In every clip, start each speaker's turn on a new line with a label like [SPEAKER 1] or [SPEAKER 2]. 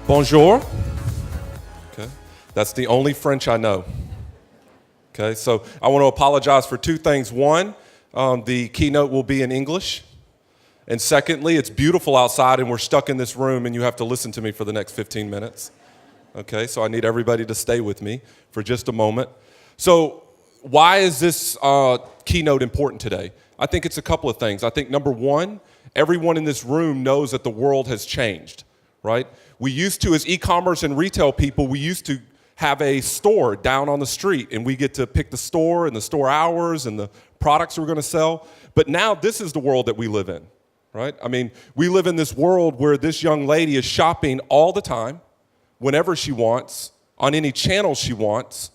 [SPEAKER 1] Bonjour. Okay. That's the only French I know. Okay, so I want to apologize for two things. One, the keynote will be in English. And secondly, it's beautiful outside and we're stuck in this room and you have to listen to me for the next 15 minutes. Okay, so I need everybody to stay with me for just a moment. So why is this keynote important today? I think it's a couple of things. I think number one, everyone in this room knows that the world has changed, right? We used to, as e-commerce and retail people, we used to have a store down on the street and we get to pick the store and the store hours and the products we're gonna sell. But now this is the world that we live in, right? I mean, we live in this world where this young lady is shopping all the time, whenever she wants, on any channel she wants,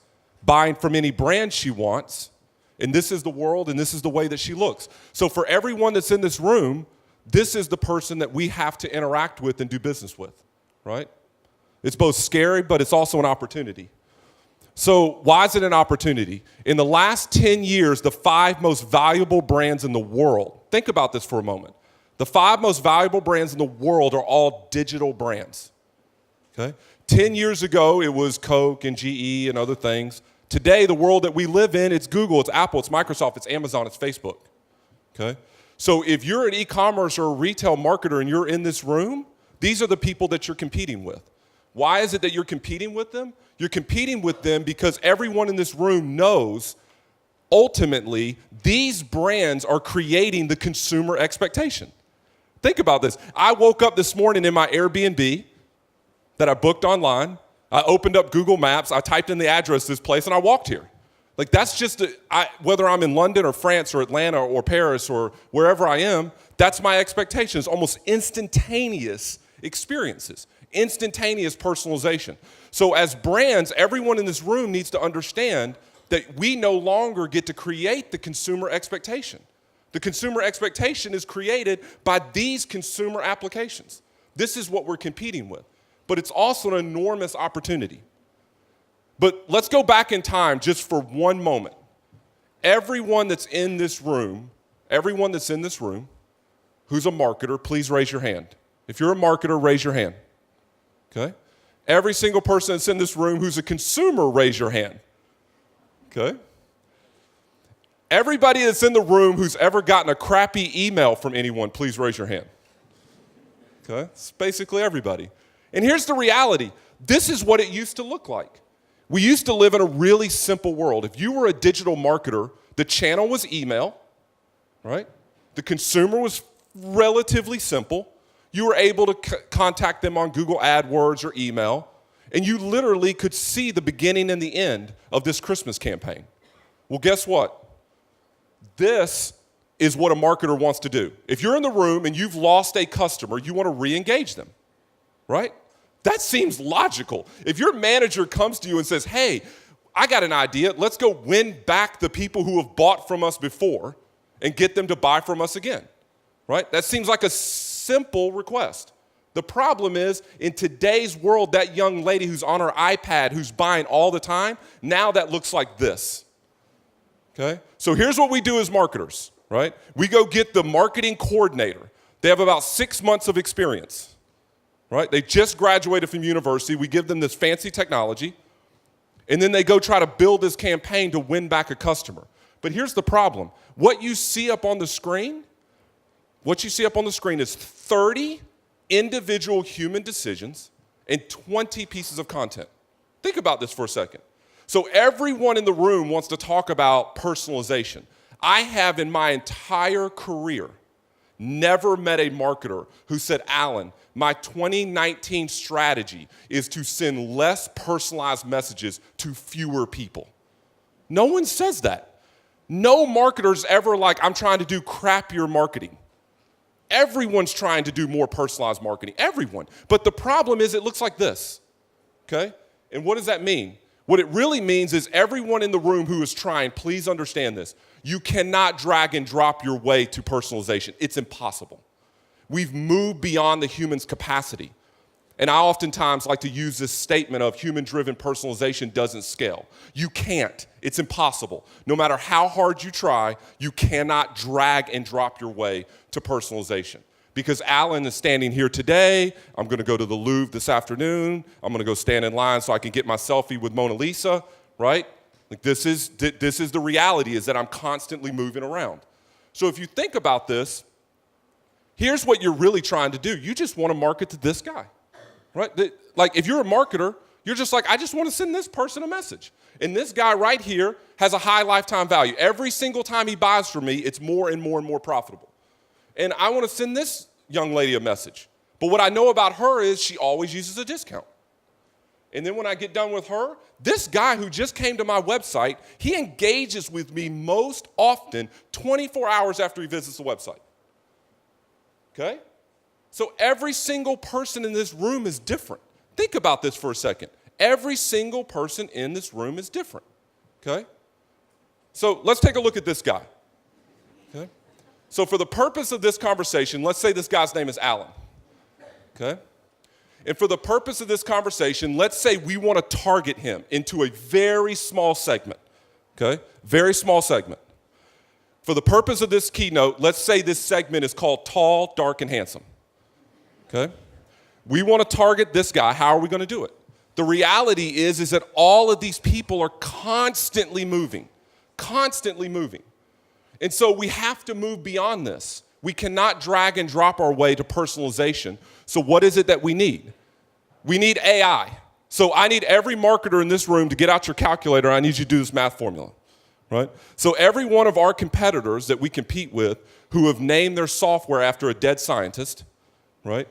[SPEAKER 1] buying from any brand she wants, and this is the world and this is the way that she looks. So for everyone that's in this room, this is the person that we have to interact with and do business with, right? It's both scary, but it's also an opportunity. So why is it an opportunity? In the last 10 years, the 5 most valuable brands in the world, think about this for a moment. The 5 most valuable brands in the world are all digital brands, okay? 10 years ago, it was Coke and GE and other things. Today, the world that we live in, it's Google, it's Apple, it's Microsoft, it's Amazon, it's Facebook, okay? So if you're an e-commerce or a retail marketer and you're in this room, these are the people that you're competing with. Why is it that you're competing with them? You're competing with them because everyone in this room knows ultimately these brands are creating the consumer expectation. Think about this. I woke up this morning in my Airbnb that I booked online. I opened up Google Maps, I typed in the address of this place, and I walked here. Like that's just, whether I'm in London or France or Atlanta or Paris or wherever I am, that's my expectation. It's almost instantaneous experiences, instantaneous personalization. So as brands, everyone in this room needs to understand that we no longer get to create the consumer expectation. The consumer expectation is created by these consumer applications. This is what we're competing with. But it's also an enormous opportunity. But let's go back in time just for one moment. Everyone that's in this room who's a marketer, please raise your hand. If you're a marketer, raise your hand, okay? Every single person that's in this room who's a consumer, raise your hand, okay? Everybody that's in the room who's ever gotten a crappy email from anyone, please raise your hand, okay? It's basically everybody. And here's the reality. This is what it used to look like. We used to live in a really simple world. If you were a digital marketer, the channel was email, right? The consumer was relatively simple. You were able to contact them on Google AdWords or email, and you literally could see the beginning and the end of this Christmas campaign. Well, guess what? This is what a marketer wants to do. If you're in the room and you've lost a customer, you want to re-engage them, right? That seems logical. If your manager comes to you and says, hey, I got an idea, let's go win back the people who have bought from us before and get them to buy from us again, right? That seems like a simple request. The problem is, in today's world, that young lady who's on her iPad, who's buying all the time, now that looks like this, okay? So here's what we do as marketers, right? We go get the marketing coordinator. They have about 6 months of experience. Right? They just graduated from university. We give them this fancy technology, and then they go try to build this campaign to win back a customer. But here's the problem. What you see up on the screen is 30 individual human decisions and 20 pieces of content. Think about this for a second. So everyone in the room wants to talk about personalization. I have in my entire career never met a marketer who said, Alan, my 2019 strategy is to send less personalized messages to fewer people. No one says that. No marketer's ever like, I'm trying to do crappier marketing. Everyone's trying to do more personalized marketing, everyone. But the problem is it looks like this, okay? And what does that mean? What it really means is everyone in the room who is trying, please understand this. You cannot drag and drop your way to personalization. It's impossible. We've moved beyond the human's capacity. And I oftentimes like to use this statement of human-driven personalization doesn't scale. You can't. It's impossible. No matter how hard you try, you cannot drag and drop your way to personalization. Because Alan is standing here today. I'm going to go to the Louvre this afternoon. I'm going to go stand in line so I can get my selfie with Mona Lisa, right? Like this is the reality, is that I'm constantly moving around. So if you think about this, here's what you're really trying to do. You just want to market to this guy, right? Like if you're a marketer, you're just like, I just want to send this person a message. And this guy right here has a high lifetime value. Every single time he buys from me, it's more and more and more profitable. And I want to send this young lady a message. But what I know about her is she always uses a discount. And then when I get done with her, this guy who just came to my website, he engages with me most often 24 hours after he visits the website. Okay? So every single person in this room is different. Think about this for a second. Every single person in this room is different. Okay? So let's take a look at this guy. Okay? So for the purpose of this conversation, let's say this guy's name is Alan. Okay? And for the purpose of this conversation, let's say we want to target him into a very small segment. Okay? Very small segment. For the purpose of this keynote, let's say this segment is called Tall, Dark, and Handsome. Okay? We want to target this guy. How are we going to do it? The reality is that all of these people are constantly moving. Constantly moving. And so we have to move beyond this. We cannot drag and drop our way to personalization. So what is it that we need? We need AI. So I need every marketer in this room to get out your calculator. I need you to do this math formula, right? So every one of our competitors that we compete with who have named their software after a dead scientist, right,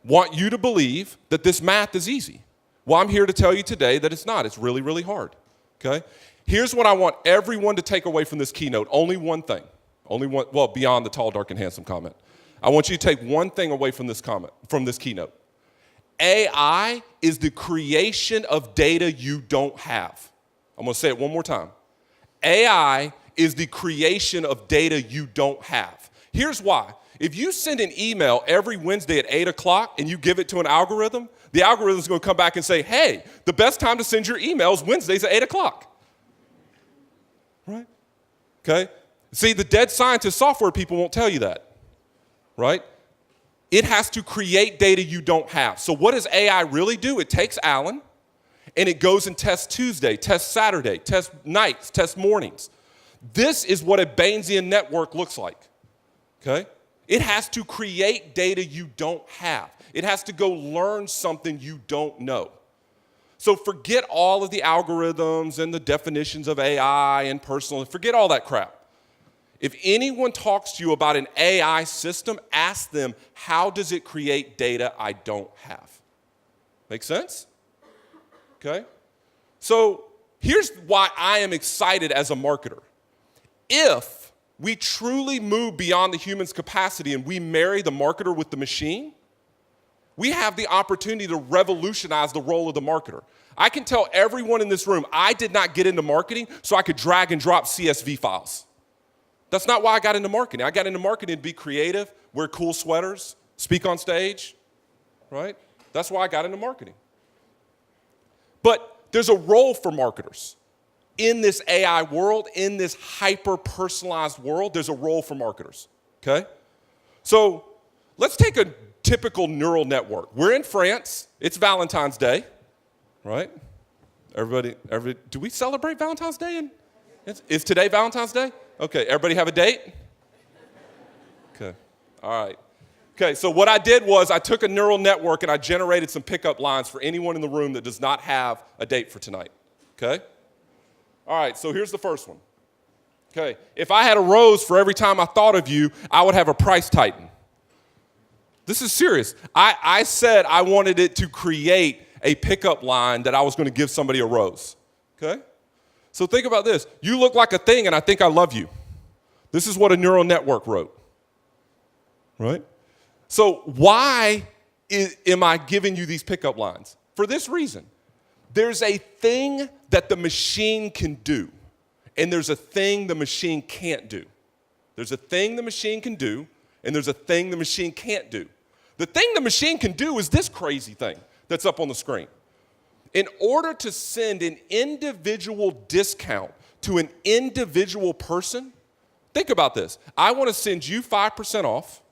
[SPEAKER 1] want you to believe that this math is easy. Well, I'm here to tell you today that it's not. It's really, really hard, okay? Here's what I want everyone to take away from this keynote. Only one thing. Only one, well, beyond the tall, dark, and handsome comment. I want you to take one thing away from this comment, from this keynote. AI is the creation of data you don't have. I'm going to say it one more time. AI is the creation of data you don't have. Here's why. If you send an email every Wednesday at 8 o'clock and you give it to an algorithm, the algorithm is going to come back and say, hey, the best time to send your emails Wednesdays at 8 o'clock. Right? Okay? See, the dead scientist software people won't tell you that. Right? It has to create data you don't have. So what does AI really do? It takes Alan and it goes and tests Tuesday, tests Saturday, tests nights, tests mornings. This is what a Bayesian network looks like. Okay? It has to create data you don't have. It has to go learn something you don't know. So forget all of the algorithms and the definitions of AI and personal, forget all that crap. If anyone talks to you about an AI system, ask them, how does it create data I don't have? Make sense? Okay? So here's why I am excited as a marketer. If we truly move beyond the human's capacity and we marry the marketer with the machine, we have the opportunity to revolutionize the role of the marketer. I can tell everyone in this room, I did not get into marketing so I could drag and drop CSV files. That's not why I got into marketing. I got into marketing to be creative, wear cool sweaters, speak on stage, right? That's why I got into marketing. But there's a role for marketers. In this AI world, in this hyper-personalized world, there's a role for marketers, okay? So let's take a typical neural network. We're in France. It's Valentine's Day, right? Everybody, do we celebrate Valentine's Day? Is today Valentine's Day? Okay, everybody have a date? Okay, all right. Okay, so what I did was I took a neural network and I generated some pickup lines for anyone in the room that does not have a date for tonight, okay? All right, so here's the first one. Okay, if I had a rose for every time I thought of you, I would have a price titan. This is serious. I said I wanted it to create a pickup line that I was going to give somebody a rose, okay? So think about this. You look like a thing and I think I love you. This is what a neural network wrote, right? So why am I giving you these pickup lines? For this reason. There's a thing that the machine can do, and there's a thing the machine can't do. There's a thing the machine can do, and there's a thing the machine can't do. The thing the machine can do is this crazy thing that's up on the screen. In order to send an individual discount to an individual person, think about this. I want to send you 5% off,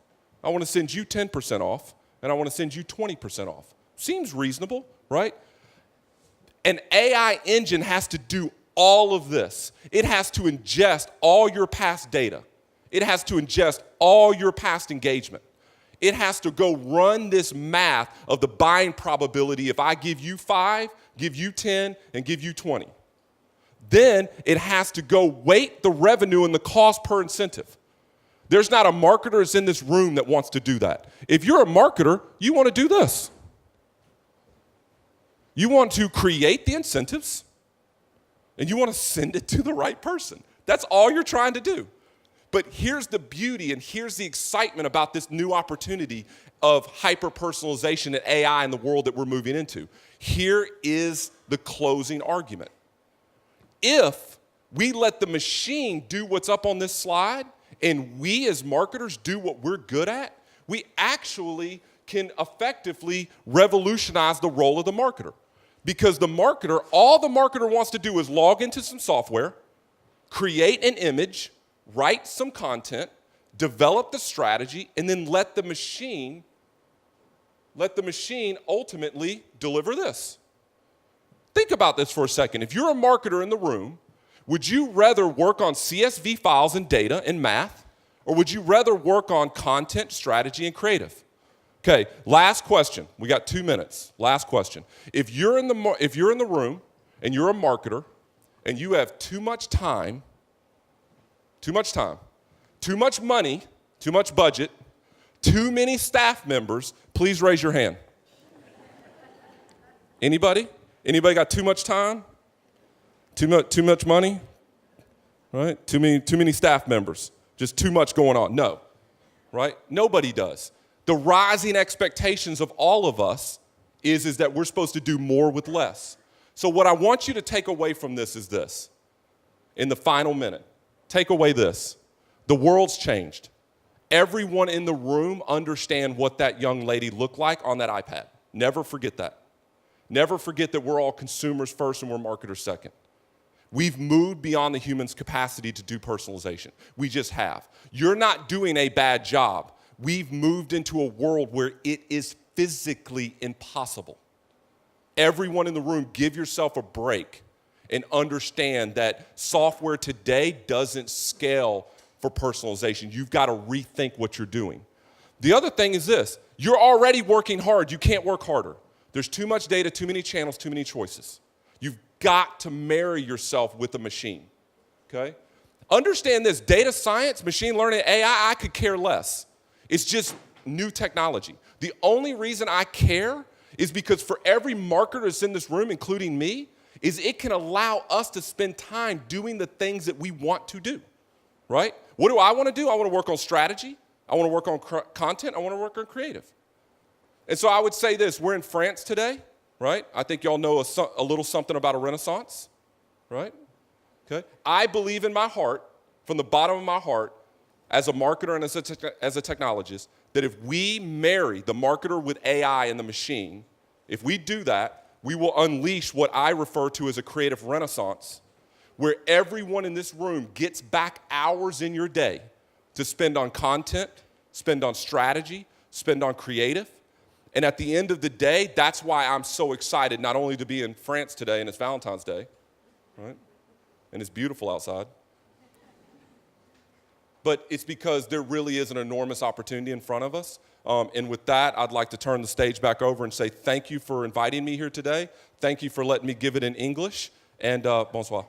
[SPEAKER 1] I want to send you 10% off, and I want to send you 20% off. Seems reasonable, right? An AI engine has to do all of this. It has to ingest all your past data. It has to ingest all your past engagement. It has to go run this math of the buying probability if I give you 5, give you 10, and give you 20. Then it has to go weight the revenue and the cost per incentive. There's not a marketer that's in this room that wants to do that. If you're a marketer, you want to do this. You want to create the incentives, and you want to send it to the right person. That's all you're trying to do. But here's the beauty and here's the excitement about this new opportunity of hyper-personalization and AI in the world that we're moving into. Here is the closing argument. If we let the machine do what's up on this slide and we as marketers do what we're good at, we actually can effectively revolutionize the role of the marketer. Because the marketer, all the marketer wants to do is log into some software, create an image, write some content, develop the strategy, and then let the machine ultimately deliver this. Think about this for a second. If you're a marketer in the room, would you rather work on CSV files and data and math, or would you rather work on content, strategy, and creative? Okay, last question. We got 2 minutes. Last question. If you're in the room and you're a marketer and you have too much time, too much money, too much budget, too many staff members, please raise your hand. Anybody? Anybody got too much time? Too much money? Right? Too many staff members. Just too much going on. No. Right? Nobody does. The rising expectations of all of us is that we're supposed to do more with less. So what I want you to take away from this is this. In the final minute, take away this. The world's changed. Everyone in the room understand what that young lady looked like on that iPad. Never forget that. Never forget that we're all consumers first and we're marketers second. We've moved beyond the human's capacity to do personalization. We just have. You're not doing a bad job. We've moved into a world where it is physically impossible. Everyone in the room, give yourself a break and understand that software today doesn't scale for personalization. You've got to rethink what you're doing. The other thing is this. You're already working hard. You can't work harder. There's too much data, too many channels, too many choices. You've got to marry yourself with a machine, okay? Understand this. Data science, machine learning, AI, I could care less. It's just new technology. The only reason I care is because for every marketer that's in this room, including me, is it can allow us to spend time doing the things that we want to do, right? What do I want to do? I want to work on strategy. I want to work on content. I want to work on creative. And so I would say this. We're in France today, right? I think y'all know a little something about a renaissance, right? Okay. I believe in my heart, from the bottom of my heart, as a marketer and as a technologist, that if we marry the marketer with AI and the machine, if we do that, we will unleash what I refer to as a creative renaissance, where everyone in this room gets back hours in your day to spend on content, spend on strategy, spend on creative. And at the end of the day, that's why I'm so excited not only to be in France today, and it's Valentine's Day, right? And it's beautiful outside. But it's because there really is an enormous opportunity in front of us. And with that, I'd like to turn the stage back over and say thank you for inviting me here today. Thank you for letting me give it in English. And bonsoir.